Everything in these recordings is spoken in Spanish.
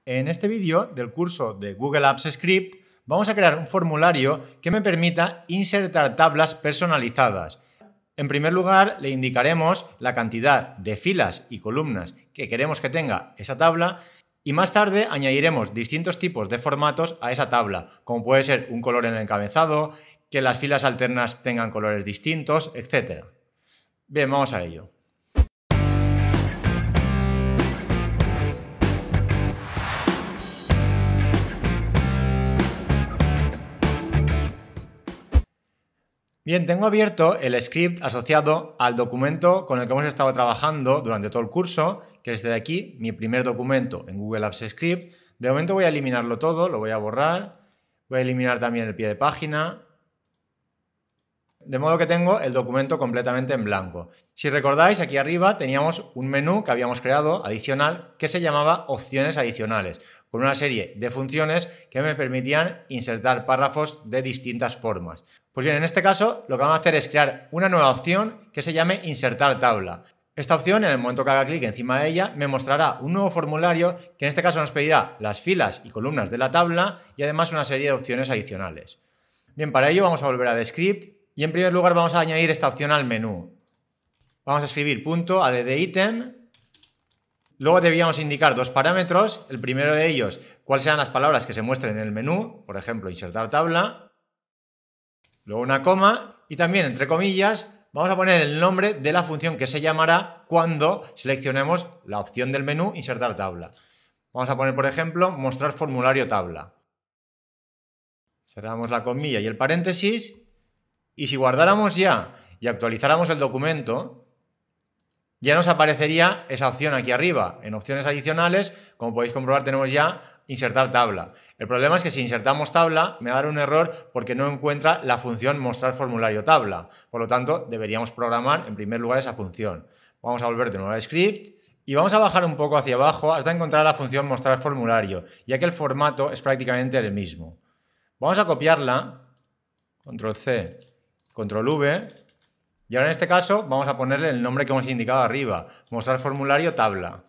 En este vídeo del curso de Google Apps Script vamos a crear un formulario que me permita insertar tablas personalizadas. En primer lugar, le indicaremos la cantidad de filas y columnas que queremos que tenga esa tabla y más tarde añadiremos distintos tipos de formatos a esa tabla, como puede ser un color en el encabezado, que las filas alternas tengan colores distintos, etc. Bien, vamos a ello. Bien, tengo abierto el script asociado al documento con el que hemos estado trabajando durante todo el curso, que es de aquí, mi primer documento en Google Apps Script. De momento voy a eliminarlo todo, lo voy a borrar, voy a eliminar también el pie de página, de modo que tengo el documento completamente en blanco. Si recordáis, aquí arriba teníamos un menú que habíamos creado adicional que se llamaba opciones adicionales, con una serie de funciones que me permitían insertar párrafos de distintas formas. Pues bien, en este caso lo que vamos a hacer es crear una nueva opción que se llame insertar tabla. Esta opción, en el momento que haga clic encima de ella, me mostrará un nuevo formulario que en este caso nos pedirá las filas y columnas de la tabla y además una serie de opciones adicionales. Bien, para ello vamos a volver a Script y en primer lugar vamos a añadir esta opción al menú. Vamos a escribir .add_item. Luego debíamos indicar dos parámetros. El primero de ellos, cuáles serán las palabras que se muestren en el menú, por ejemplo, insertar tabla. Luego una coma y también, entre comillas, vamos a poner el nombre de la función que se llamará cuando seleccionemos la opción del menú insertar tabla. Vamos a poner, por ejemplo, mostrar formulario tabla. Cerramos la comilla y el paréntesis. Y si guardáramos ya y actualizáramos el documento, ya nos aparecería esa opción aquí arriba. En opciones adicionales, como podéis comprobar, tenemos ya insertar tabla. El problema es que si insertamos tabla me va a dar un error porque no encuentra la función mostrar formulario tabla. Por lo tanto, deberíamos programar en primer lugar esa función. Vamos a volver de nuevo al script y vamos a bajar un poco hacia abajo hasta encontrar la función mostrar formulario, ya que el formato es prácticamente el mismo. Vamos a copiarla, control C, control V, y ahora en este caso vamos a ponerle el nombre que hemos indicado arriba, mostrar formulario tabla.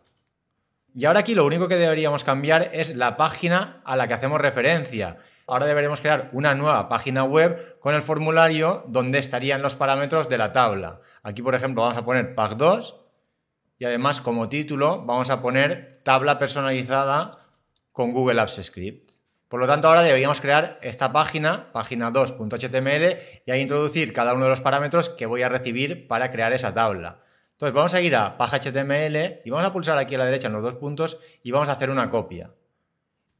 Y ahora aquí lo único que deberíamos cambiar es la página a la que hacemos referencia. Ahora deberemos crear una nueva página web con el formulario donde estarían los parámetros de la tabla. Aquí, por ejemplo, vamos a poner pack 2 y además como título vamos a poner tabla personalizada con Google Apps Script. Por lo tanto, ahora deberíamos crear esta página, página2.html, y ahí introducir cada uno de los parámetros que voy a recibir para crear esa tabla. Entonces vamos a ir a página.html y vamos a pulsar aquí a la derecha en los dos puntos y vamos a hacer una copia.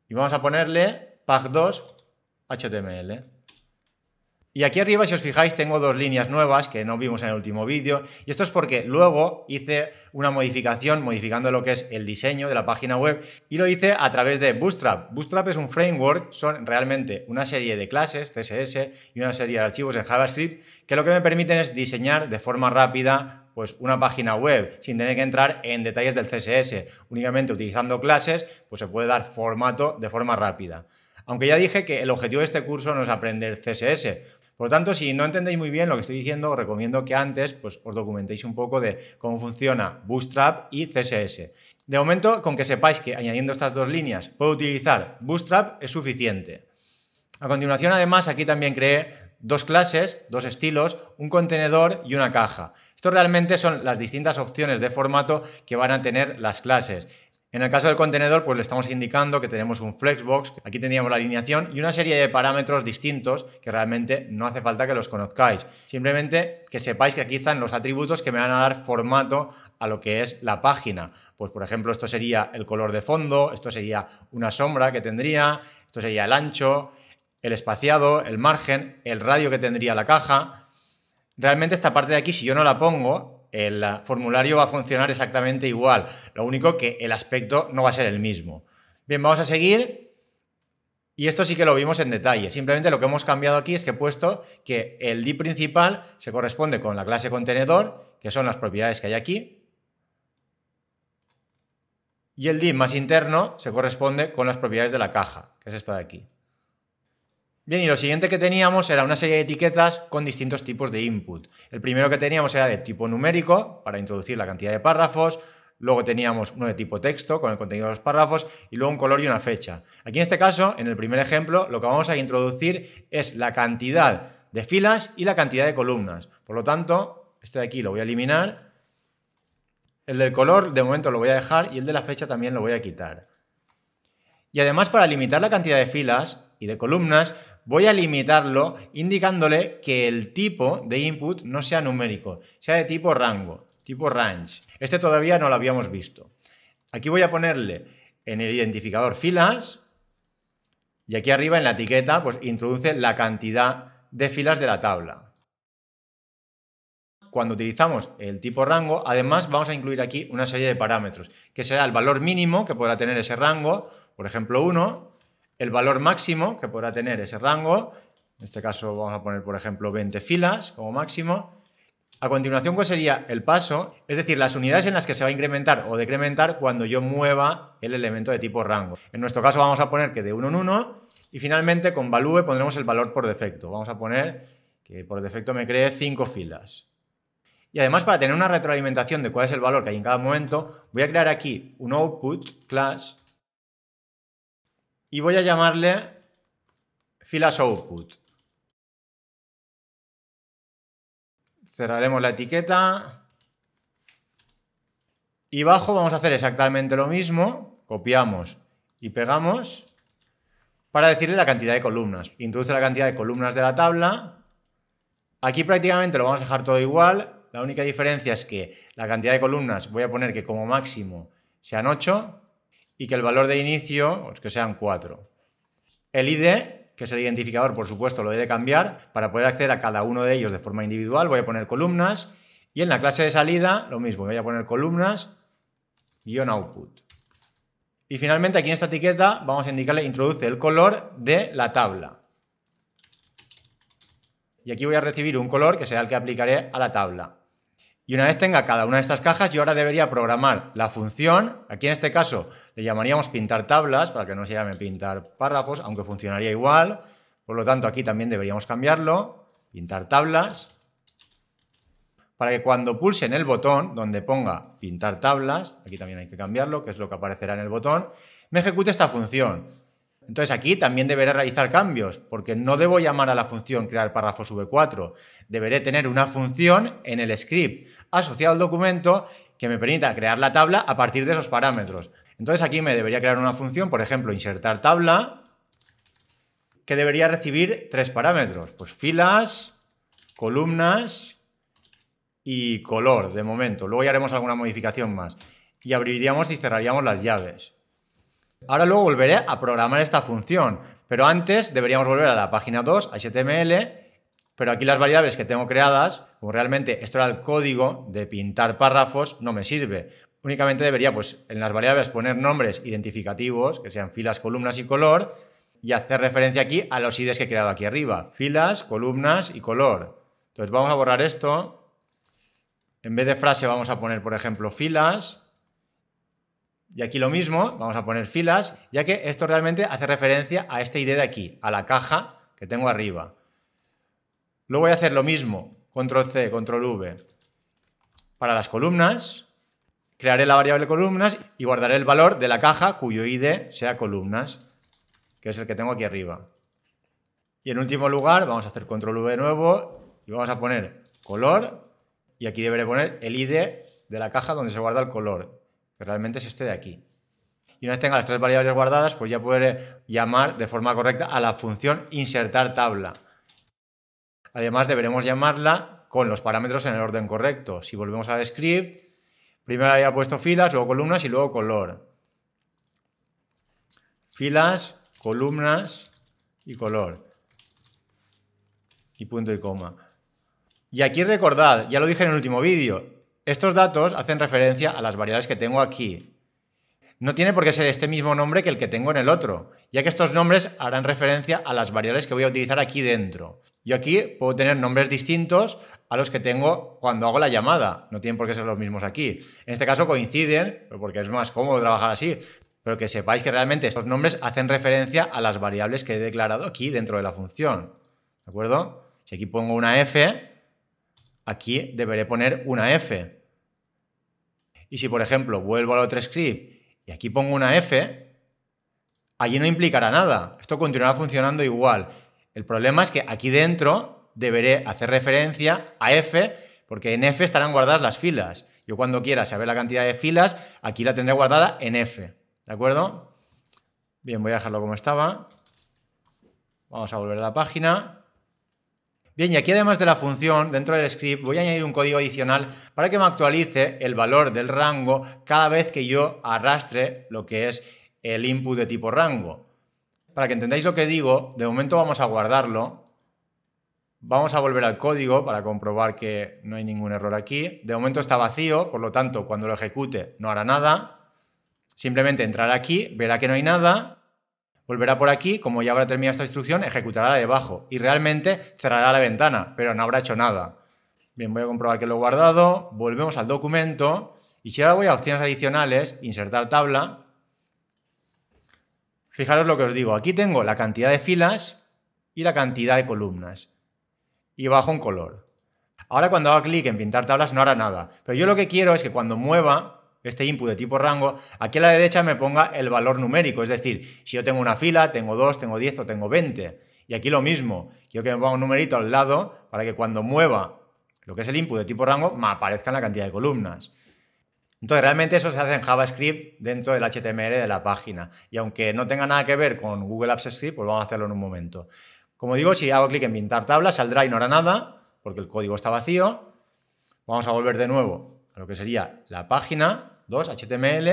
Y vamos a ponerle pack2.html. Y aquí arriba, si os fijáis, tengo dos líneas nuevas que no vimos en el último vídeo. Y esto es porque luego hice una modificación modificando lo que es el diseño de la página web y lo hice a través de Bootstrap. Bootstrap es un framework, son realmente una serie de clases, CSS y una serie de archivos en JavaScript que lo que me permiten es diseñar de forma rápida pues una página web sin tener que entrar en detalles del CSS. Únicamente utilizando clases pues se puede dar formato de forma rápida. Aunque ya dije que el objetivo de este curso no es aprender CSS. Por lo tanto, si no entendéis muy bien lo que estoy diciendo, os recomiendo que antes pues, os documentéis un poco de cómo funciona Bootstrap y CSS. De momento, con que sepáis que añadiendo estas dos líneas puedo utilizar Bootstrap es suficiente. A continuación, además, aquí también creé dos clases, dos estilos, un contenedor y una caja. Esto realmente son las distintas opciones de formato que van a tener las clases. En el caso del contenedor, pues le estamos indicando que tenemos un flexbox, aquí tendríamos la alineación y una serie de parámetros distintos que realmente no hace falta que los conozcáis. Simplemente que sepáis que aquí están los atributos que me van a dar formato a lo que es la página. Pues por ejemplo, esto sería el color de fondo, esto sería una sombra que tendría, esto sería el ancho, el espaciado, el margen, el radio que tendría la caja. Realmente esta parte de aquí, si yo no la pongo, el formulario va a funcionar exactamente igual, lo único que el aspecto no va a ser el mismo. Bien, vamos a seguir y esto sí que lo vimos en detalle. Simplemente lo que hemos cambiado aquí es que he puesto que el div principal se corresponde con la clase contenedor, que son las propiedades que hay aquí, y el div más interno se corresponde con las propiedades de la caja, que es esta de aquí. Bien, y lo siguiente que teníamos era una serie de etiquetas con distintos tipos de input. El primero que teníamos era de tipo numérico, para introducir la cantidad de párrafos, luego teníamos uno de tipo texto con el contenido de los párrafos y luego un color y una fecha. Aquí en este caso, en el primer ejemplo, lo que vamos a introducir es la cantidad de filas y la cantidad de columnas. Por lo tanto, este de aquí lo voy a eliminar. El del color de momento lo voy a dejar y el de la fecha también lo voy a quitar. Y además, para limitar la cantidad de filas y de columnas, voy a limitarlo indicándole que el tipo de input no sea numérico, sea de tipo rango, tipo range. Este todavía no lo habíamos visto. Aquí voy a ponerle en el identificador filas y aquí arriba en la etiqueta pues introduce la cantidad de filas de la tabla. Cuando utilizamos el tipo rango, además vamos a incluir aquí una serie de parámetros, que será el valor mínimo que podrá tener ese rango, por ejemplo 1, el valor máximo que podrá tener ese rango, en este caso vamos a poner por ejemplo 20 filas como máximo. A continuación, ¿cuál sería el paso? Es decir, las unidades en las que se va a incrementar o decrementar cuando yo mueva el elemento de tipo rango. En nuestro caso vamos a poner que de 1 en 1 y finalmente con value pondremos el valor por defecto. Vamos a poner que por defecto me cree 5 filas. Y además, para tener una retroalimentación de cuál es el valor que hay en cada momento, voy a crear aquí un output class y voy a llamarle filas output. Cerraremos la etiqueta y abajo vamos a hacer exactamente lo mismo, copiamos y pegamos para decirle la cantidad de columnas. Introduce la cantidad de columnas de la tabla. Aquí prácticamente lo vamos a dejar todo igual. La única diferencia es que la cantidad de columnas voy a poner que como máximo sean 8 y que el valor de inicio pues que sean 4. El ID, que es el identificador, por supuesto, lo he de cambiar. Para poder acceder a cada uno de ellos de forma individual voy a poner columnas y en la clase de salida lo mismo, voy a poner columnas -output. Y finalmente aquí en esta etiqueta vamos a indicarle introduce el color de la tabla. Y aquí voy a recibir un color que será el que aplicaré a la tabla. Y una vez tenga cada una de estas cajas, yo ahora debería programar la función. Aquí en este caso le llamaríamos pintar tablas, para que no se llame pintar párrafos, aunque funcionaría igual. Por lo tanto, aquí también deberíamos cambiarlo, pintar tablas, para que cuando pulse en el botón donde ponga pintar tablas, aquí también hay que cambiarlo, que es lo que aparecerá en el botón, me ejecute esta función. Entonces aquí también deberé realizar cambios, porque no debo llamar a la función crear párrafos v4. Deberé tener una función en el script asociado al documento que me permita crear la tabla a partir de esos parámetros. Entonces aquí me debería crear una función, por ejemplo, insertar tabla, que debería recibir 3 parámetros. Pues filas, columnas y color, de momento. Luego ya haremos alguna modificación más. Y abriríamos y cerraríamos las llaves. Ahora luego volveré a programar esta función, pero antes deberíamos volver a la página 2, HTML, pero aquí las variables que tengo creadas, como realmente esto era el código de pintar párrafos, no me sirve. Únicamente debería pues en las variables poner nombres identificativos, que sean filas, columnas y color, y hacer referencia aquí a los IDs que he creado aquí arriba, filas, columnas y color. Entonces vamos a borrar esto. En vez de frase vamos a poner, por ejemplo, filas. Y aquí lo mismo, vamos a poner filas, ya que esto realmente hace referencia a este ID de aquí, a la caja que tengo arriba. Luego voy a hacer lo mismo, control C, control V, para las columnas. Crearé la variable columnas y guardaré el valor de la caja cuyo ID sea columnas, que es el que tengo aquí arriba. Y en último lugar, vamos a hacer control V de nuevo y vamos a poner color y aquí deberé poner el ID de la caja donde se guarda el color, que realmente es este de aquí. Y una vez tenga las 3 variables guardadas, pues ya podré llamar de forma correcta a la función insertar tabla. Además, deberemos llamarla con los parámetros en el orden correcto. Si volvemos al script, primero había puesto filas, luego columnas y luego color. Filas, columnas y color. Y punto y coma. Y aquí recordad, ya lo dije en el último vídeo, estos datos hacen referencia a las variables que tengo aquí. No tiene por qué ser este mismo nombre que el que tengo en el otro, ya que estos nombres harán referencia a las variables que voy a utilizar aquí dentro. Yo aquí puedo tener nombres distintos a los que tengo cuando hago la llamada. No tienen por qué ser los mismos aquí. En este caso coinciden, porque es más cómodo trabajar así, pero que sepáis que realmente estos nombres hacen referencia a las variables que he declarado aquí dentro de la función. ¿De acuerdo? Si aquí pongo una f, aquí deberé poner una f. Y si, por ejemplo, vuelvo al otro script y aquí pongo una F, allí no implicará nada. Esto continuará funcionando igual. El problema es que aquí dentro deberé hacer referencia a F, porque en F estarán guardadas las filas. Yo cuando quiera saber la cantidad de filas, aquí la tendré guardada en F. ¿De acuerdo? Bien, voy a dejarlo como estaba. Vamos a volver a la página. Bien, y aquí además de la función, dentro del script, voy a añadir un código adicional para que me actualice el valor del rango cada vez que yo arrastre lo que es el input de tipo rango. Para que entendáis lo que digo, de momento vamos a guardarlo. Vamos a volver al código para comprobar que no hay ningún error aquí. De momento está vacío, por lo tanto, cuando lo ejecute no hará nada. Simplemente entrará aquí, verá que no hay nada. Volverá por aquí, como ya habrá terminado esta instrucción, ejecutará la de abajo y realmente cerrará la ventana, pero no habrá hecho nada. Bien, voy a comprobar que lo he guardado, volvemos al documento y si ahora voy a opciones adicionales, insertar tabla, fijaros lo que os digo, aquí tengo la cantidad de filas y la cantidad de columnas y bajo un color. Ahora cuando haga clic en pintar tablas no hará nada, pero yo lo que quiero es que cuando mueva este input de tipo rango, aquí a la derecha me ponga el valor numérico, es decir, si yo tengo una fila, tengo 2, tengo 10 o tengo 20. Y aquí lo mismo, quiero que me ponga un numerito al lado para que cuando mueva lo que es el input de tipo rango me aparezca la cantidad de columnas. Entonces realmente eso se hace en JavaScript dentro del HTML de la página. Y aunque no tenga nada que ver con Google Apps Script, pues vamos a hacerlo en un momento. Como digo, si hago clic en pintar tabla, saldrá y no hará nada, porque el código está vacío. Vamos a volver de nuevo a lo que sería la página. 2, HTML,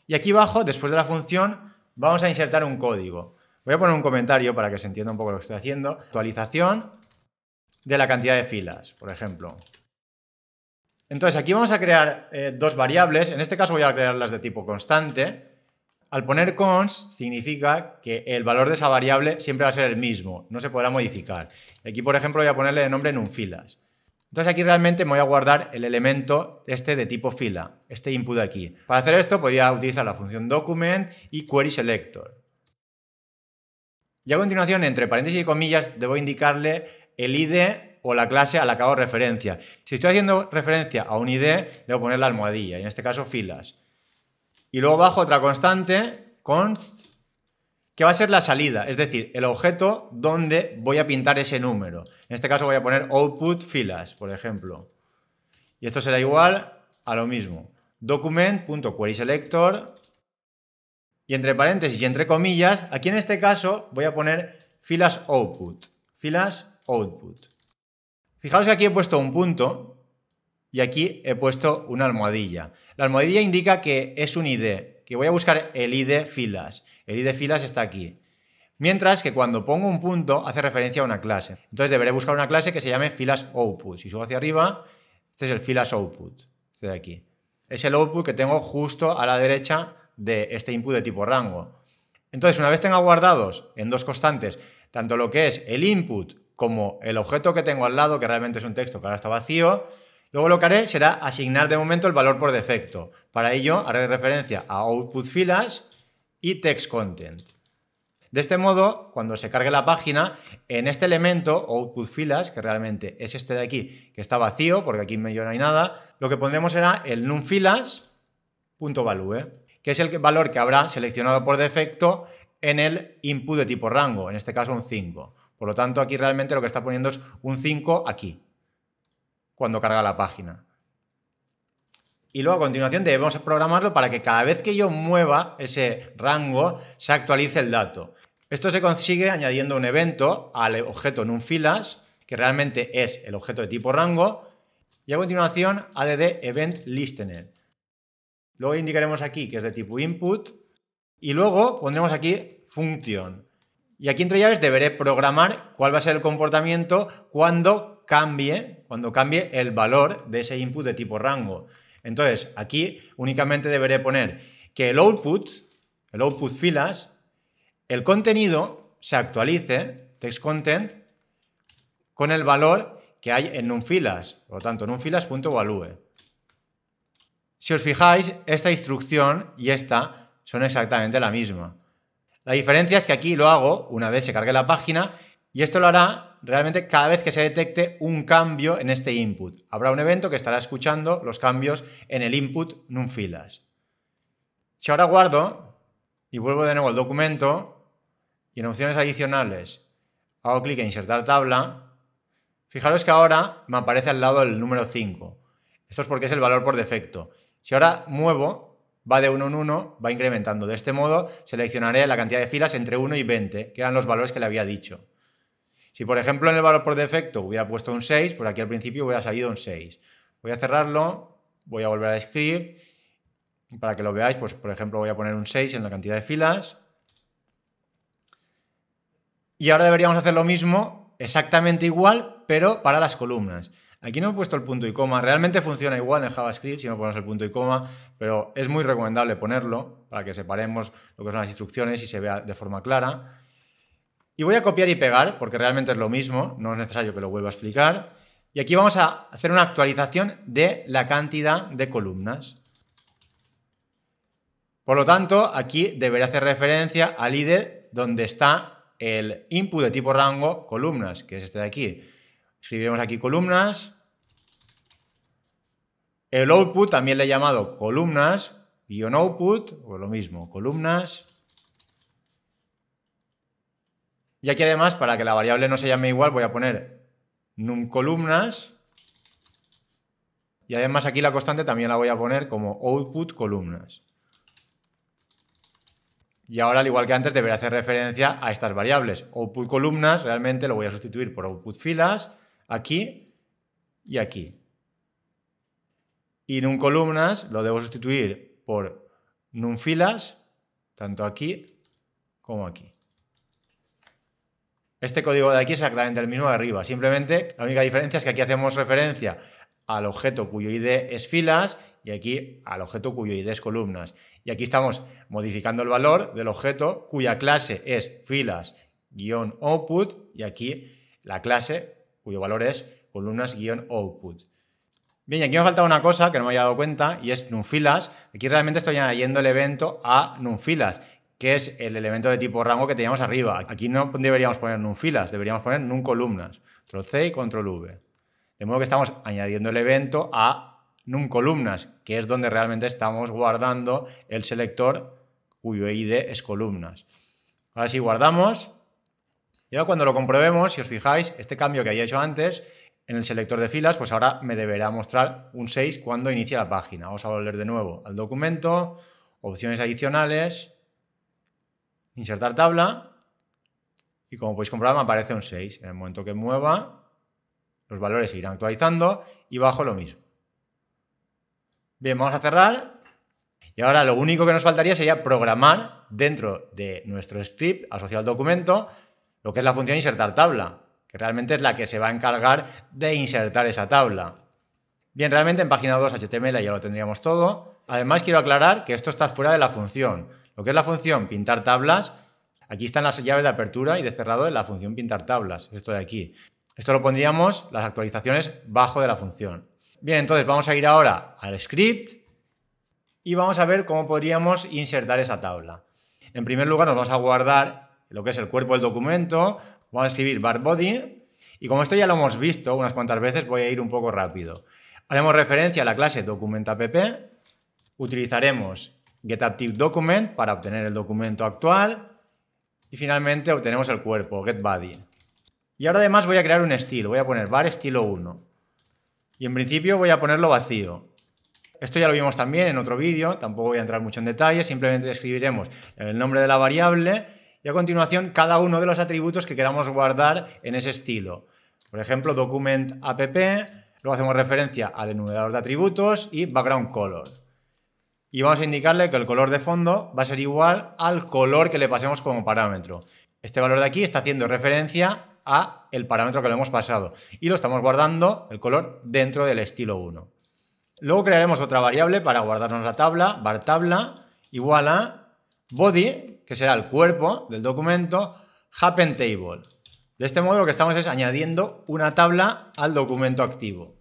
y aquí abajo, después de la función, vamos a insertar un código. Voy a poner un comentario para que se entienda un poco lo que estoy haciendo. Actualización de la cantidad de filas, por ejemplo. Entonces, aquí vamos a crear dos variables. En este caso voy a crearlas de tipo constante. Al poner const significa que el valor de esa variable siempre va a ser el mismo, no se podrá modificar. Aquí, por ejemplo, voy a ponerle de nombre numFilas. Entonces aquí realmente me voy a guardar el elemento este de tipo fila, este input de aquí. Para hacer esto podría utilizar la función document y query selector. Y a continuación, entre paréntesis y comillas, debo indicarle el ID o la clase a la que hago referencia. Si estoy haciendo referencia a un ID, debo poner la almohadilla, y en este caso filas. Y luego bajo otra constante, const, que va a ser la salida, es decir, el objeto donde voy a pintar ese número. En este caso voy a poner output filas, por ejemplo. Y esto será igual a lo mismo. Document.querySelector y entre paréntesis y entre comillas, aquí en este caso voy a poner filas output. Filas output. Fijaos que aquí he puesto un punto y aquí he puesto una almohadilla. La almohadilla indica que es un ID, que voy a buscar el ID filas. El ID filas está aquí. Mientras que cuando pongo un punto hace referencia a una clase. Entonces deberé buscar una clase que se llame filas output. Si subo hacia arriba, este es el filas output, este de aquí. Es el output que tengo justo a la derecha de este input de tipo rango. Entonces, una vez tenga guardados en dos constantes, tanto lo que es el input como el objeto que tengo al lado, que realmente es un texto que ahora está vacío, luego lo que haré será asignar de momento el valor por defecto. Para ello haré referencia a output filas y text content. De este modo, cuando se cargue la página, en este elemento, output filas, que realmente es este de aquí, que está vacío, porque aquí en medio no hay nada, lo que pondremos será el numFilas.value, que es el valor que habrá seleccionado por defecto en el input de tipo rango, en este caso un 5. Por lo tanto, aquí realmente lo que está poniendo es un 5 aquí, cuando carga la página. Y luego a continuación debemos programarlo para que cada vez que yo mueva ese rango se actualice el dato. Esto se consigue añadiendo un evento al objeto numFilas, que realmente es el objeto de tipo rango, y a continuación add event listener. Luego indicaremos aquí que es de tipo input y luego pondremos aquí function. Y aquí entre llaves deberé programar cuál va a ser el comportamiento cuando cambie el valor de ese input de tipo rango. Entonces, aquí únicamente deberé poner que el output filas, el contenido se actualice, text content, con el valor que hay en numFilas, por lo tanto, numFilas.value. Si os fijáis, esta instrucción y esta son exactamente la misma. La diferencia es que aquí lo hago, una vez se cargue la página, Y esto lo hará realmente cada vez que se detecte un cambio en este input. Habrá un evento que estará escuchando los cambios en el input NumFilas. Si ahora guardo y vuelvo de nuevo al documento y en opciones adicionales hago clic en insertar tabla, fijaros que ahora me aparece al lado el número 5. Esto es porque es el valor por defecto. Si ahora muevo, va de 1 en 1, va incrementando. De este modo seleccionaré la cantidad de filas entre 1 y 20, que eran los valores que le había dicho. Si por ejemplo en el valor por defecto hubiera puesto un 6, por aquí al principio hubiera salido un 6. Voy a cerrarlo, voy a volver a script. Para que lo veáis, pues por ejemplo voy a poner un 6 en la cantidad de filas. Y ahora deberíamos hacer lo mismo, exactamente igual, pero para las columnas. Aquí no he puesto el punto y coma, realmente funciona igual en JavaScript si no ponemos el punto y coma, pero es muy recomendable ponerlo para que separemos lo que son las instrucciones y se vea de forma clara. Y voy a copiar y pegar, porque realmente es lo mismo, no es necesario que lo vuelva a explicar. Y aquí vamos a hacer una actualización de la cantidad de columnas. Por lo tanto, aquí debería hacer referencia al ID donde está el input de tipo rango columnas, que es este de aquí. Escribiremos aquí columnas. El output también le he llamado columnas, guión output, o lo mismo, columnas. Y aquí además, para que la variable no se llame igual, voy a poner numColumnas. Y además aquí la constante también la voy a poner como output columnas. Y ahora, al igual que antes, debería hacer referencia a estas variables. Output columnas realmente lo voy a sustituir por output filas, aquí y aquí. Y numColumnas lo debo sustituir por numFilas, tanto aquí como aquí. Este código de aquí es exactamente el mismo de arriba. Simplemente la única diferencia es que aquí hacemos referencia al objeto cuyo ID es filas y aquí al objeto cuyo ID es columnas. Y aquí estamos modificando el valor del objeto cuya clase es filas-output y aquí la clase cuyo valor es columnas-output. Bien, y aquí me falta una cosa que no me había dado cuenta y es numFilas. Aquí realmente estoy añadiendo el evento a numFilas, que es el elemento de tipo rango que teníamos arriba. Aquí no deberíamos poner numFilas, deberíamos poner numColumnas. Control-C y Control-V. De modo que estamos añadiendo el evento a numColumnas, que es donde realmente estamos guardando el selector cuyo ID es columnas. Ahora sí guardamos. Y ahora cuando lo comprobemos, si os fijáis, este cambio que había hecho antes en el selector de filas, pues ahora me deberá mostrar un 6 cuando inicie la página. Vamos a volver de nuevo al documento, opciones adicionales, insertar tabla y como podéis comprobar me aparece un 6. En el momento que mueva, los valores se irán actualizando y bajo lo mismo. Bien, vamos a cerrar y ahora lo único que nos faltaría sería programar dentro de nuestro script asociado al documento lo que es la función insertar tabla, que realmente es la que se va a encargar de insertar esa tabla. Bien, realmente en página 2 HTML ya lo tendríamos todo. Además quiero aclarar que esto está fuera de la función. Lo que es la función pintar tablas, aquí están las llaves de apertura y de cerrado de la función pintar tablas, esto de aquí. Esto lo pondríamos, las actualizaciones, bajo de la función. Bien, entonces vamos a ir ahora al script y vamos a ver cómo podríamos insertar esa tabla. En primer lugar nos vamos a guardar lo que es el cuerpo del documento, vamos a escribir var body y como esto ya lo hemos visto unas cuantas veces voy a ir un poco rápido. Haremos referencia a la clase document.app, utilizaremos getActiveDocument para obtener el documento actual y finalmente obtenemos el cuerpo, getBody. Y ahora además voy a crear un estilo, voy a poner var estilo 1 y en principio voy a ponerlo vacío. Esto ya lo vimos también en otro vídeo, tampoco voy a entrar mucho en detalle, simplemente escribiremos el nombre de la variable y a continuación cada uno de los atributos que queramos guardar en ese estilo. Por ejemplo, document.app, luego hacemos referencia al enumerador de atributos y background color. Y vamos a indicarle que el color de fondo va a ser igual al color que le pasemos como parámetro. Este valor de aquí está haciendo referencia a el parámetro que le hemos pasado y lo estamos guardando el color dentro del estilo 1. Luego crearemos otra variable para guardarnos la tabla, var tabla igual a body, que será el cuerpo del documento, happen table. De este modo lo que estamos es añadiendo una tabla al documento activo.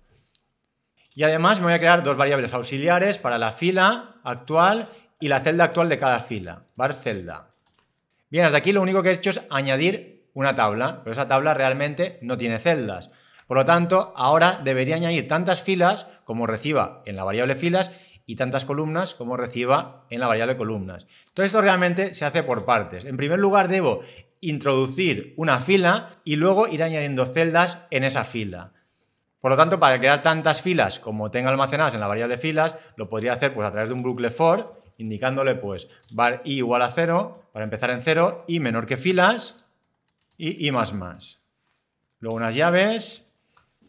Y además me voy a crear dos variables auxiliares para la fila actual y la celda actual de cada fila, var celda. Bien, hasta aquí lo único que he hecho es añadir una tabla, pero esa tabla realmente no tiene celdas. Por lo tanto, ahora debería añadir tantas filas como reciba en la variable filas y tantas columnas como reciba en la variable columnas. Todo esto realmente se hace por partes. En primer lugar, debo introducir una fila y luego ir añadiendo celdas en esa fila. Por lo tanto, para crear tantas filas como tenga almacenadas en la variable filas, lo podría hacer pues, a través de un bucle for, indicándole pues var i igual a 0, para empezar en 0, y menor que filas, y i más más. Luego unas llaves,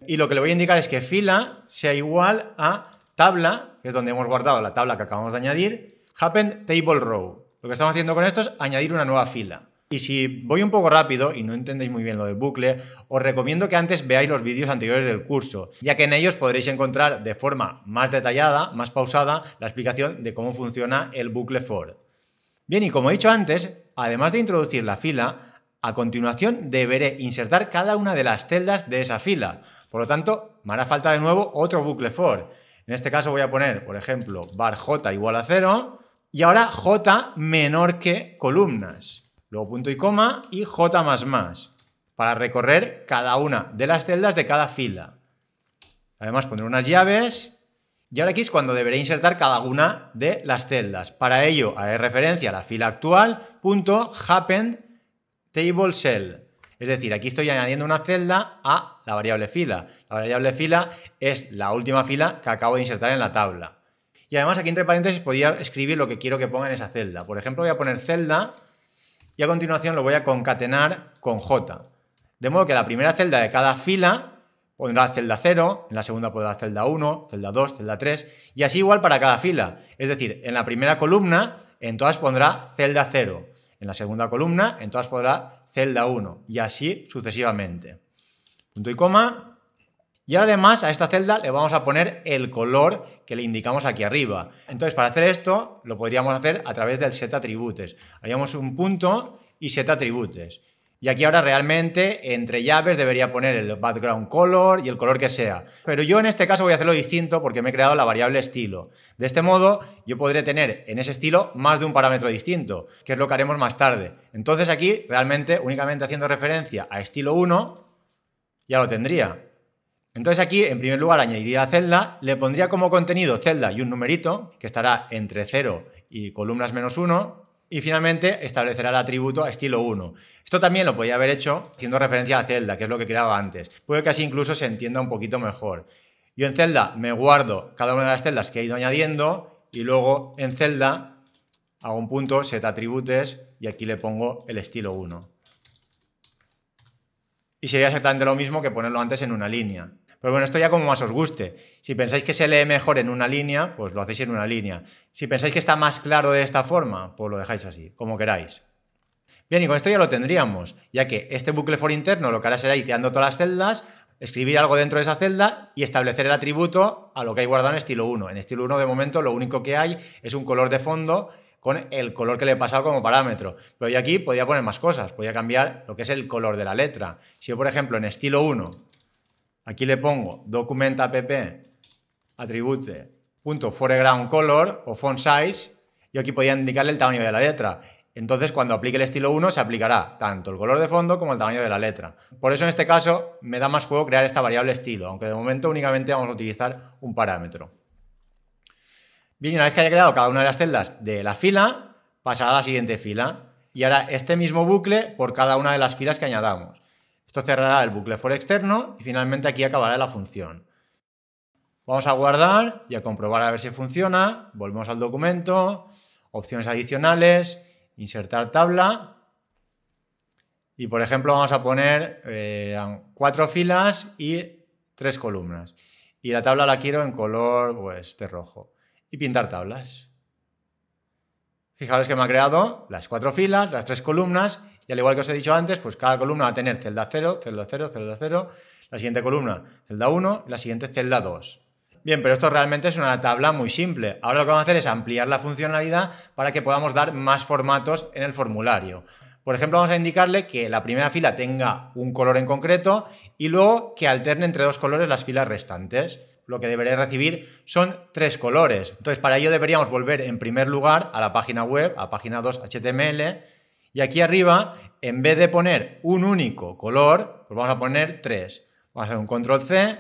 y lo que le voy a indicar es que fila sea igual a tabla, que es donde hemos guardado la tabla que acabamos de añadir, happen table row. Lo que estamos haciendo con esto es añadir una nueva fila. Y si voy un poco rápido y no entendéis muy bien lo del bucle, os recomiendo que antes veáis los vídeos anteriores del curso, ya que en ellos podréis encontrar de forma más detallada, más pausada, la explicación de cómo funciona el bucle for. Bien, y como he dicho antes, además de introducir la fila, a continuación deberé insertar cada una de las celdas de esa fila. Por lo tanto, me hará falta de nuevo otro bucle for. En este caso voy a poner, por ejemplo, var j igual a 0 y ahora j menor que columnas. Luego punto y coma y j más más para recorrer cada una de las celdas de cada fila. Además pondré unas llaves y ahora aquí es cuando deberé insertar cada una de las celdas. Para ello haré referencia a la fila actual, punto happen table cell. Es decir, aquí estoy añadiendo una celda a la variable fila. La variable fila es la última fila que acabo de insertar en la tabla. Y además aquí entre paréntesis podría escribir lo que quiero que ponga en esa celda. Por ejemplo, voy a poner celda y a continuación lo voy a concatenar con j. De modo que la primera celda de cada fila pondrá celda 0, en la segunda pondrá celda 1, celda 2, celda 3 y así igual para cada fila. Es decir, en la primera columna en todas pondrá celda 0. En la segunda columna, en todas pondrá celda 1 y así sucesivamente. Punto y coma. Y ahora además a esta celda le vamos a poner el color que le indicamos aquí arriba. Entonces para hacer esto lo podríamos hacer a través del setAttributes. Haríamos un punto y setAttributes. Y aquí ahora realmente entre llaves debería poner el background color y el color que sea. Pero yo en este caso voy a hacerlo distinto porque me he creado la variable estilo. De este modo yo podré tener en ese estilo más de un parámetro distinto, que es lo que haremos más tarde. Entonces aquí realmente únicamente haciendo referencia a estilo 1 ya lo tendría. Entonces aquí en primer lugar añadiría la celda, le pondría como contenido celda y un numerito que estará entre 0 y columnas menos 1. Y finalmente establecerá el atributo a estilo 1. Esto también lo podía haber hecho haciendo referencia a la celda, que es lo que he creado antes. Puede que así incluso se entienda un poquito mejor. Yo en celda me guardo cada una de las celdas que he ido añadiendo y luego en celda hago un punto setAttributes y aquí le pongo el estilo 1. Y sería exactamente lo mismo que ponerlo antes en una línea. Pero bueno, esto ya como más os guste. Si pensáis que se lee mejor en una línea, pues lo hacéis en una línea. Si pensáis que está más claro de esta forma, pues lo dejáis así, como queráis. Bien, y con esto ya lo tendríamos, ya que este bucle for interno lo que hará será ir creando todas las celdas, escribir algo dentro de esa celda y establecer el atributo a lo que hay guardado en estilo 1. En estilo 1 de momento lo único que hay es un color de fondo con el color que le he pasado como parámetro. Pero yo aquí podría poner más cosas, podría cambiar lo que es el color de la letra. Si yo, por ejemplo, en estilo 1, aquí le pongo document app attribute.foregroundColor o font size, yo aquí podría indicarle el tamaño de la letra. Entonces, cuando aplique el estilo 1, se aplicará tanto el color de fondo como el tamaño de la letra. Por eso, en este caso, me da más juego crear esta variable estilo, aunque de momento únicamente vamos a utilizar un parámetro. Bien, una vez que haya creado cada una de las celdas de la fila, pasará a la siguiente fila y hará este mismo bucle por cada una de las filas que añadamos. Esto cerrará el bucle for externo y finalmente aquí acabará la función. Vamos a guardar y a comprobar a ver si funciona. Volvemos al documento, opciones adicionales, insertar tabla y por ejemplo vamos a poner 4 filas y 3 columnas. Y la tabla la quiero en color pues, de rojo. Y pintar tablas. Fijaros que me ha creado las 4 filas, las 3 columnas y al igual que os he dicho antes, pues cada columna va a tener celda 0, celda 0, celda 0, la siguiente columna celda 1 y la siguiente celda 2. Bien, pero esto realmente es una tabla muy simple. Ahora lo que vamos a hacer es ampliar la funcionalidad para que podamos dar más formatos en el formulario. Por ejemplo, vamos a indicarle que la primera fila tenga un color en concreto y luego que alterne entre 2 colores las filas restantes. Lo que deberé recibir son 3 colores. Entonces, para ello deberíamos volver en primer lugar a la página web, a página 2 HTML, y aquí arriba, en vez de poner un único color, pues vamos a poner 3. Vamos a hacer un control C,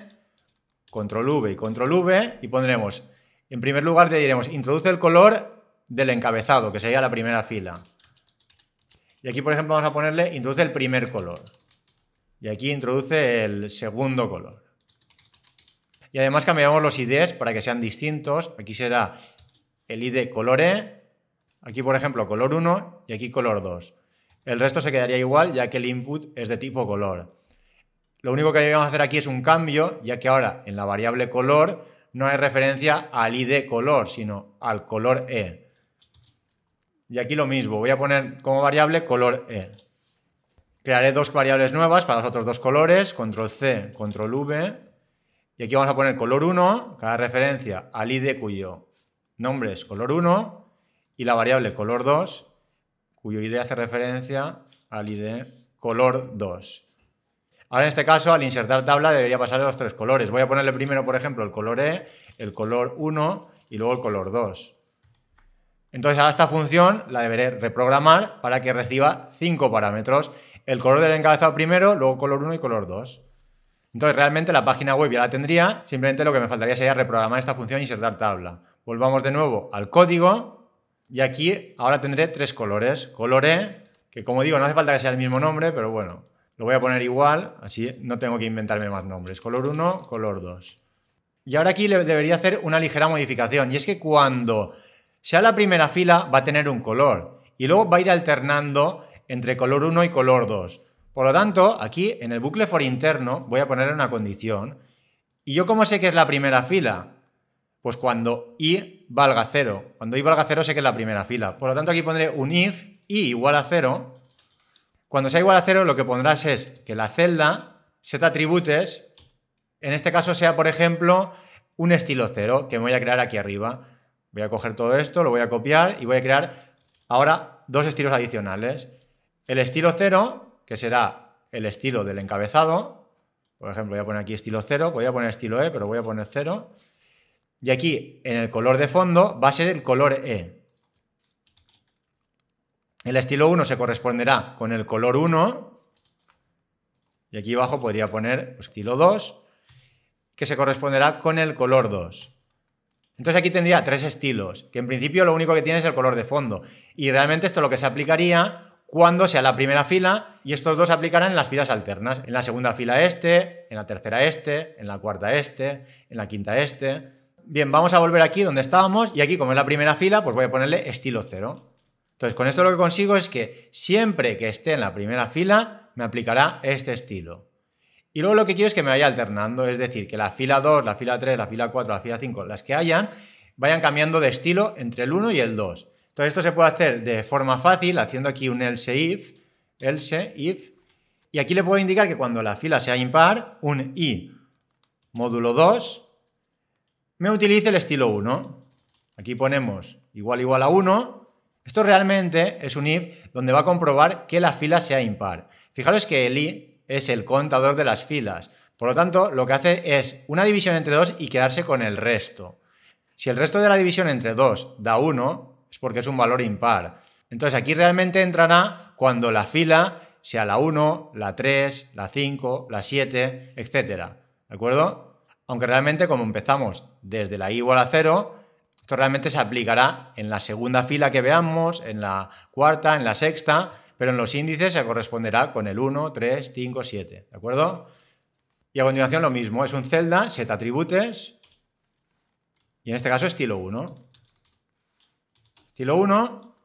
control V y control V y pondremos, en primer lugar le diremos, introduce el color del encabezado, que sería la primera fila. Y aquí, por ejemplo, vamos a ponerle, introduce el primer color. Y aquí introduce el segundo color. Y además cambiamos los IDs para que sean distintos. Aquí será el ID color E, aquí, por ejemplo, color 1 y aquí color 2. El resto se quedaría igual, ya que el input es de tipo color. Lo único que debemos hacer aquí es un cambio, ya que ahora en la variable color no hay referencia al ID color, sino al color E. Y aquí lo mismo, voy a poner como variable color E. Crearé dos variables nuevas para los otros dos colores, control C, control V. Y aquí vamos a poner color 1, que haga referencia al ID cuyo nombre es color 1, y la variable color 2, cuyo ID hace referencia al ID color 2. Ahora en este caso, al insertar tabla, debería pasar los tres colores. Voy a ponerle primero, por ejemplo, el color E, el color 1 y luego el color 2. Entonces ahora esta función la deberé reprogramar para que reciba 5 parámetros. El color del encabezado primero, luego color 1 y color 2. Entonces realmente la página web ya la tendría, simplemente lo que me faltaría sería reprogramar esta función e insertar tabla. Volvamos de nuevo al código y aquí ahora tendré tres colores. Color E, que como digo no hace falta que sea el mismo nombre, pero bueno, lo voy a poner igual, así no tengo que inventarme más nombres. Color 1, color 2. Y ahora aquí le debería hacer una ligera modificación, y es que cuando sea la primera fila va a tener un color y luego va a ir alternando entre color 1 y color 2. Por lo tanto, aquí en el bucle for interno voy a poner una condición. ¿Y yo cómo sé que es la primera fila? Pues cuando i valga 0. Cuando i valga 0 sé que es la primera fila. Por lo tanto, aquí pondré un if i igual a 0. Cuando sea igual a 0, lo que pondrás es que la celda setAttributes, en este caso sea, por ejemplo, un estilo 0, que me voy a crear aquí arriba. Voy a coger todo esto, lo voy a copiar y voy a crear ahora dos estilos adicionales. El estilo 0, que será el estilo del encabezado. Por ejemplo, voy a poner aquí estilo 0, voy a poner estilo E, pero voy a poner 0. Y aquí, en el color de fondo, va a ser el color E. El estilo 1 se corresponderá con el color 1. Y aquí abajo podría poner estilo 2, que se corresponderá con el color 2. Entonces aquí tendría tres estilos, que en principio lo único que tiene es el color de fondo. Y realmente esto es lo que se aplicaría cuando sea la primera fila, y estos dos se aplicarán en las filas alternas. En la segunda fila este, en la tercera este, en la cuarta este, en la quinta este. Bien, vamos a volver aquí donde estábamos, y aquí como es la primera fila, pues voy a ponerle estilo 0. Entonces con esto lo que consigo es que siempre que esté en la primera fila, me aplicará este estilo. Y luego lo que quiero es que me vaya alternando, es decir, que la fila 2, la fila 3, la fila 4, la fila 5, las que hayan, vayan cambiando de estilo entre el 1 y el 2. Entonces esto se puede hacer de forma fácil, haciendo aquí un else if, y aquí le puedo indicar que cuando la fila sea impar, un i módulo 2 me utilice el estilo 1. Aquí ponemos igual a 1. Esto realmente es un if donde va a comprobar que la fila sea impar. Fijaros que el i es el contador de las filas. Por lo tanto, lo que hace es una división entre 2 y quedarse con el resto. Si el resto de la división entre 2 da 1, es porque es un valor impar. Entonces aquí realmente entrará cuando la fila sea la 1, la 3, la 5, la 7, etc. ¿De acuerdo? Aunque realmente como empezamos desde la i igual a 0, esto realmente se aplicará en la segunda fila que veamos, en la cuarta, en la sexta, pero en los índices se corresponderá con el 1, 3, 5, 7, ¿de acuerdo? Y a continuación lo mismo, es un celda, setAttributes, y en este caso estilo 1. Estilo 1,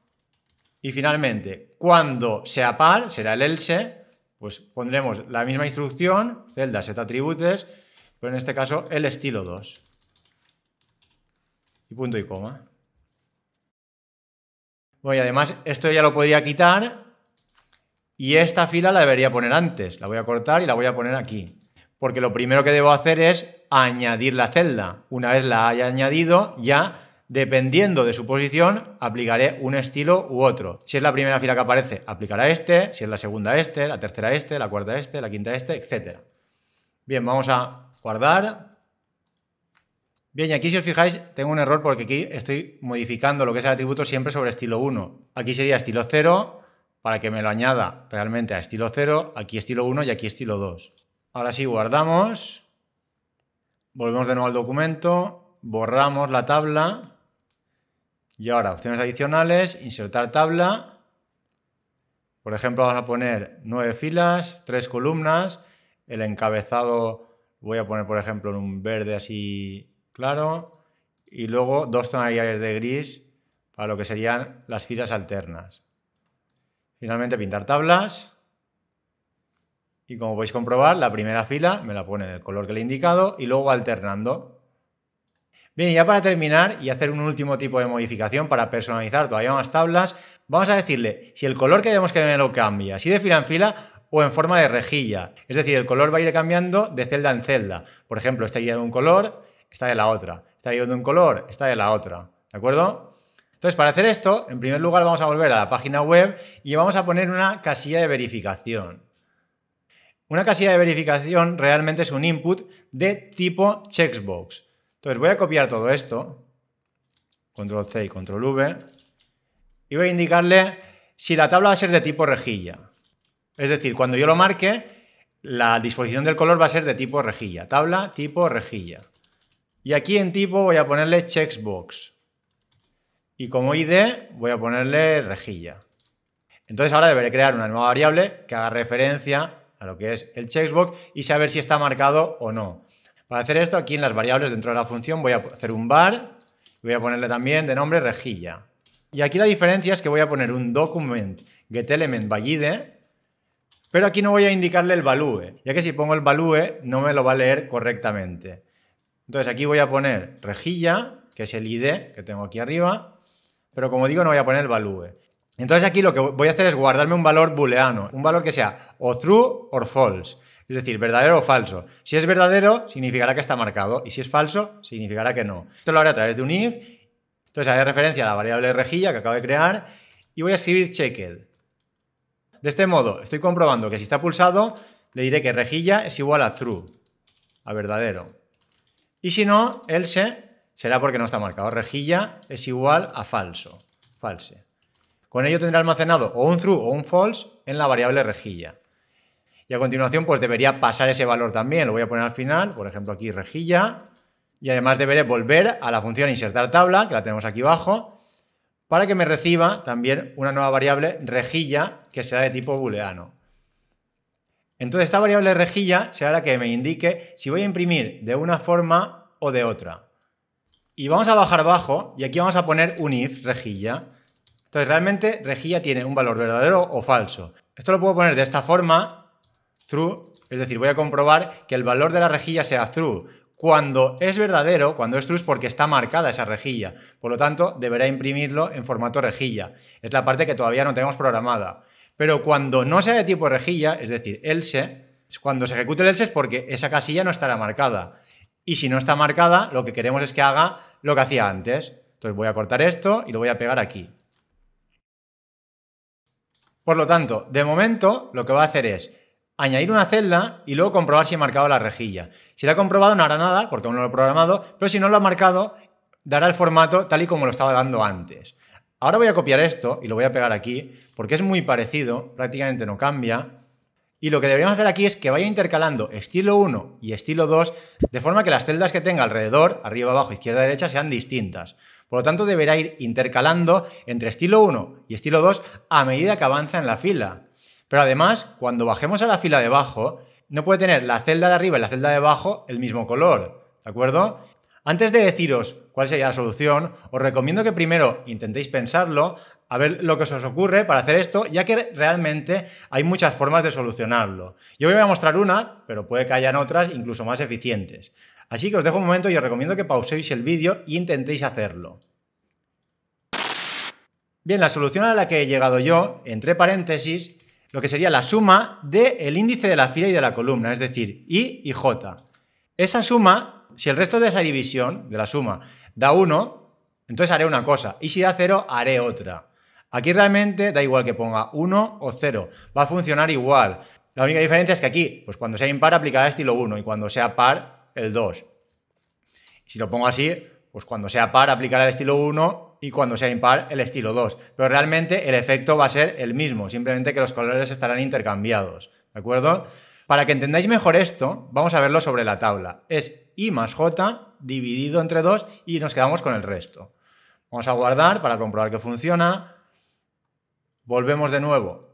y finalmente, cuando sea par, será el else, pues pondremos la misma instrucción, celda setAttributes, pero en este caso el estilo 2. Y punto y coma. Bueno, y además esto ya lo podría quitar. Y esta fila la debería poner antes. La voy a cortar y la voy a poner aquí. Porque lo primero que debo hacer es añadir la celda. Una vez la haya añadido, ya dependiendo de su posición, aplicaré un estilo u otro. Si es la primera fila que aparece, aplicará este. Si es la segunda este, la tercera este, la cuarta este, la quinta este, etc. Bien, vamos a guardar. Bien, y aquí si os fijáis tengo un error porque aquí estoy modificando lo que es el atributo siempre sobre estilo 1. Aquí sería estilo 0. para que me lo añada realmente a estilo 0, aquí estilo 1 y aquí estilo 2. Ahora sí, guardamos, volvemos de nuevo al documento, borramos la tabla y ahora opciones adicionales, insertar tabla. Por ejemplo, vamos a poner 9 filas, 3 columnas, el encabezado voy a poner, por ejemplo, en un verde así claro y luego 2 tonalidades de gris para lo que serían las filas alternas. Finalmente pintar tablas y como podéis comprobar la primera fila me la pone en el color que le he indicado y luego alternando. Bien, y ya para terminar y hacer un último tipo de modificación para personalizar todavía más tablas, vamos a decirle si el color queremos que me lo cambie, así de fila en fila o en forma de rejilla. Es decir, el color va a ir cambiando de celda en celda. Por ejemplo, esta iría de un color, esta de la otra. Esta iría de un color, esta de la otra. ¿De acuerdo? Entonces, para hacer esto, en primer lugar vamos a volver a la página web y vamos a poner una casilla de verificación. Una casilla de verificación realmente es un input de tipo checkbox. Entonces voy a copiar todo esto, control C y control V, y voy a indicarle si la tabla va a ser de tipo rejilla. Es decir, cuando yo lo marque, la disposición del color va a ser de tipo rejilla. Tabla tipo rejilla. Y aquí en tipo voy a ponerle checkbox. Y como ID voy a ponerle rejilla. Entonces ahora deberé crear una nueva variable que haga referencia a lo que es el checkbox y saber si está marcado o no. Para hacer esto, aquí en las variables dentro de la función voy a hacer un var y voy a ponerle también de nombre rejilla. Y aquí la diferencia es que voy a poner un document getElementById, pero aquí no voy a indicarle el value, ya que si pongo el value no me lo va a leer correctamente. Entonces aquí voy a poner rejilla, que es el ID que tengo aquí arriba, pero como digo no voy a poner el value. Entonces aquí lo que voy a hacer es guardarme un valor booleano, un valor que sea o true o false, es decir, verdadero o falso. Si es verdadero significará que está marcado y si es falso significará que no. Esto lo haré a través de un if, entonces haré referencia a la variable rejilla que acabo de crear y voy a escribir checked. De este modo estoy comprobando que si está pulsado le diré que rejilla es igual a true, a verdadero. Y si no, else será porque no está marcado. Rejilla es igual a falso, false. Con ello tendré almacenado o un true o un false en la variable rejilla. Y a continuación pues debería pasar ese valor también. Lo voy a poner al final, por ejemplo aquí rejilla. Y además deberé volver a la función insertar tabla, que la tenemos aquí abajo, para que me reciba también una nueva variable rejilla que será de tipo booleano. Entonces esta variable rejilla será la que me indique si voy a imprimir de una forma o de otra. Y vamos a bajar abajo y aquí vamos a poner un if rejilla. Entonces realmente rejilla tiene un valor verdadero o falso. Esto lo puedo poner de esta forma, true, es decir, voy a comprobar que el valor de la rejilla sea true. Cuando es verdadero, cuando es true es porque está marcada esa rejilla. Por lo tanto, deberá imprimirlo en formato rejilla. Es la parte que todavía no tenemos programada. Pero cuando no sea de tipo rejilla, es decir, else, cuando se ejecute el else es porque esa casilla no estará marcada. Y si no está marcada, lo que queremos es que haga lo que hacía antes. Entonces voy a cortar esto y lo voy a pegar aquí. Por lo tanto, de momento, lo que va a hacer es añadir una celda y luego comprobar si he marcado la rejilla. Si la ha comprobado no hará nada, porque aún no lo he programado, pero si no lo ha marcado, dará el formato tal y como lo estaba dando antes. Ahora voy a copiar esto y lo voy a pegar aquí, porque es muy parecido, prácticamente no cambia. Y lo que deberíamos hacer aquí es que vaya intercalando estilo 1 y estilo 2, de forma que las celdas que tenga alrededor, arriba, abajo, izquierda, derecha, sean distintas. Por lo tanto, deberá ir intercalando entre estilo 1 y estilo 2 a medida que avanza en la fila. Pero además, cuando bajemos a la fila de abajo, no puede tener la celda de arriba y la celda de abajo el mismo color, ¿de acuerdo? Antes de deciros cuál sería la solución, os recomiendo que primero intentéis pensarlo, a ver lo que se os ocurre para hacer esto, ya que realmente hay muchas formas de solucionarlo. Yo voy a mostrar una, pero puede que hayan otras incluso más eficientes. Así que os dejo un momento y os recomiendo que pauséis el vídeo e intentéis hacerlo. Bien, la solución a la que he llegado yo, entre paréntesis, lo que sería la suma del índice de la fila y de la columna, es decir, I y J. Esa suma, si el resto de esa división, de la suma, da 1, entonces haré una cosa, y si da 0, haré otra. Aquí realmente da igual que ponga 1 o 0, va a funcionar igual. La única diferencia es que aquí, pues cuando sea impar aplicará estilo 1 y cuando sea par, el 2. Si lo pongo así, pues cuando sea par aplicará el estilo 1 y cuando sea impar el estilo 2. Pero realmente el efecto va a ser el mismo, simplemente que los colores estarán intercambiados, ¿de acuerdo? Para que entendáis mejor esto, vamos a verlo sobre la tabla. Es I más J dividido entre 2 y nos quedamos con el resto. Vamos a guardar para comprobar que funciona. Volvemos de nuevo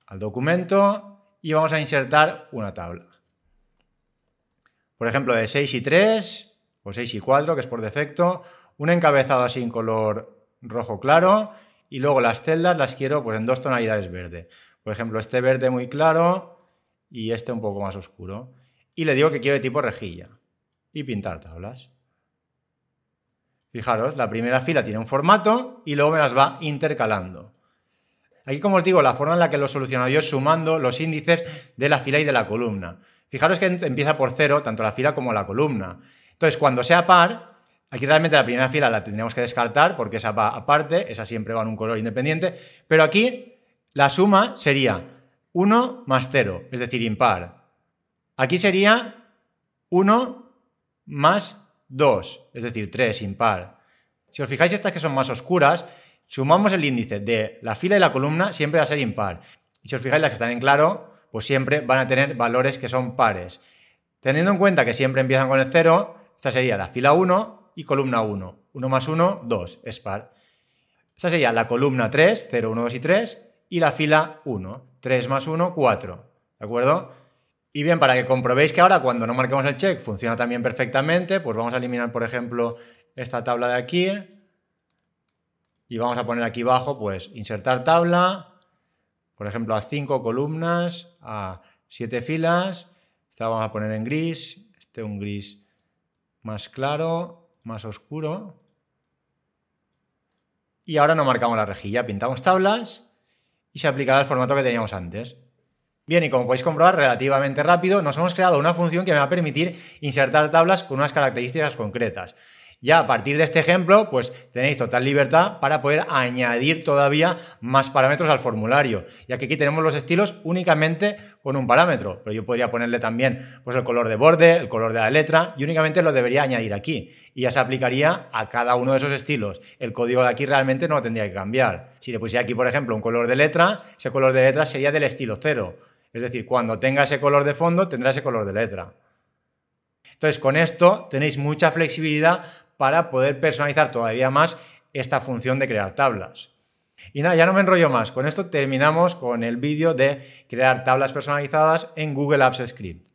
al documento y vamos a insertar una tabla. Por ejemplo, de 6 y 3 o 6 y 4, que es por defecto, un encabezado así en color rojo claro y luego las celdas las quiero pues en 2 tonalidades verde. Por ejemplo, este verde muy claro y este un poco más oscuro. Y le digo que quiero de tipo rejilla y pintar tablas. Fijaros, la primera fila tiene un formato y luego me las va intercalando. Aquí, como os digo, la forma en la que lo he solucionado yo es sumando los índices de la fila y de la columna. Fijaros que empieza por 0 tanto la fila como la columna. Entonces, cuando sea par, aquí realmente la primera fila la tendríamos que descartar porque esa va aparte, esa siempre va en un color independiente, pero aquí la suma sería 1 más 0, es decir, impar. Aquí sería 1 más 2, es decir, 3, impar. Si os fijáis, estas que son más oscuras, sumamos el índice de la fila y la columna, siempre va a ser impar. Y si os fijáis, las que están en claro, pues siempre van a tener valores que son pares. Teniendo en cuenta que siempre empiezan con el 0, esta sería la fila 1 y columna 1. 1 más 1, 2, es par. Esta sería la columna 3, 0, 1, 2 y 3, y la fila 1, 3 más 1, 4. ¿De acuerdo? Y bien, para que comprobéis que ahora cuando no marquemos el check funciona también perfectamente, pues vamos a eliminar, por ejemplo, esta tabla de aquí y vamos a poner aquí abajo, pues, insertar tabla, por ejemplo, a 5 columnas, a 7 filas, esta vamos a poner en gris, este un gris más claro, más oscuro. Y ahora no marcamos la rejilla, pintamos tablas y se aplicará el formato que teníamos antes. Bien, y como podéis comprobar relativamente rápido, nos hemos creado una función que me va a permitir insertar tablas con unas características concretas. Ya a partir de este ejemplo, pues tenéis total libertad para poder añadir todavía más parámetros al formulario, ya que aquí tenemos los estilos únicamente con un parámetro, pero yo podría ponerle también pues, el color de borde, el color de la letra, y únicamente lo debería añadir aquí, y ya se aplicaría a cada uno de esos estilos. El código de aquí realmente no lo tendría que cambiar. Si le pusiera aquí, por ejemplo, un color de letra, ese color de letra sería del estilo 0. Es decir, cuando tenga ese color de fondo, tendrá ese color de letra. Entonces, con esto tenéis mucha flexibilidad para poder personalizar todavía más esta función de crear tablas. Y nada, ya no me enrollo más. Con esto terminamos con el vídeo de crear tablas personalizadas en Google Apps Script.